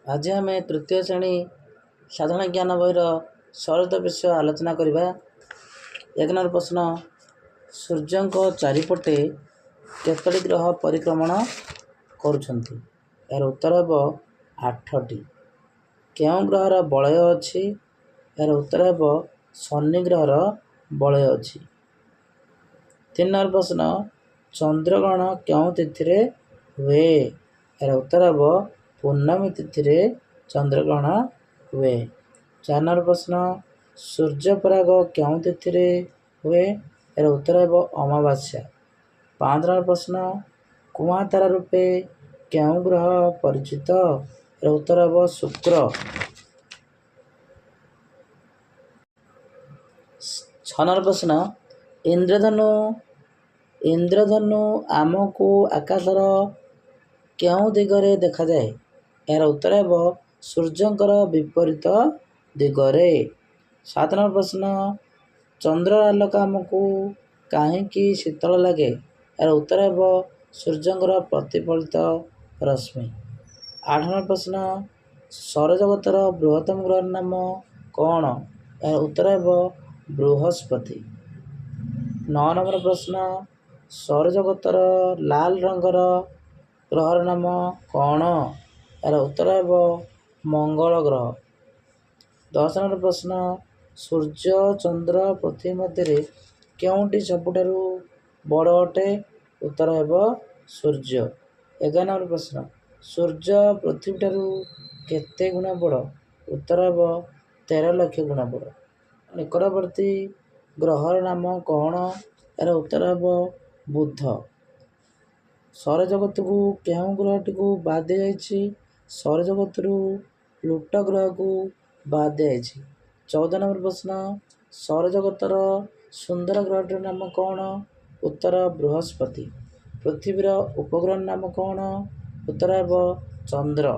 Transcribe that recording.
आज आम तृतीय श्रेणी साधारण ज्ञान बहिर सरल विषय आलोचना करवा। एक नंबर प्रश्न, सूर्य चारिपटे केतोटी ग्रह परिक्रमण करुछंती? यार उत्तर हेब 8टी। केउं ग्रहर बलय अछि? यार उत्तर हेब शनि ग्रहर बलय अछि। 3 नंबर प्रश्न, चंद्रग्रहण केउं तिथि रे हुए? यार उत्तर हेब पूर्णमी तिथि रे चंद्रग्रहण हुए। 4 नंबर प्रश्न, सूर्यपराग केउं तिथि रे हुए? यार उत्तर हेब अमावास्या। 5 नंबर प्रश्न, कुआं तारा रूपे केउं ग्रह परिचित? यार उत्तर हेब शुक्र। 6 नंबर प्रश्न, इंद्रधनु आमको आकाशर केउं दिगरे देखा जाए? यार उत्तर हेब सूर्यंकर विपरीत दिगरे। 7 नंबर प्रश्न, चंद्र आलोक आमको काहींकी शीतल लगे? यार उत्तर हेब सूर्यंकर प्रतिफलित रश्मि। 8 नंबर प्रश्न, सौरजगतर बृहत्तम ग्रह नाम कौन? यार उत्तर हेब बृहस्पति। 9 नंबर प्रश्न, सौरजगतर लाल रंगर ग्रहर नाम कौन? यार उत्तर हेब मंगल ग्रह। 10 नंबर प्रश्न, सूर्य चंद्र पृथ्वी मध्य केउंटी सबुठारु बड़ अटे? उत्तर हेब सूर्य। 11 नंबर प्रश्न, सूर्य पृथ्वी ठारु केते गुण बड़? उत्तर हेब 13 लाख गुण बड़। निकटवर्ती ग्रहर नाम कौन? यार उत्तर हेब बुध। सौरजगत को केउं ग्रहटी को बाद दिया जाइछि? सौरजगतरु प्लूटो ग्रह को बाद दिया जाइछि। 14 नंबर प्रश्न, सौरजगतर सुंदर ग्रहटीर नाम कौन? उत्तर बृहस्पति। पृथ्वीर उपग्रह नाम कौन? उत्तर हेब चंद्र।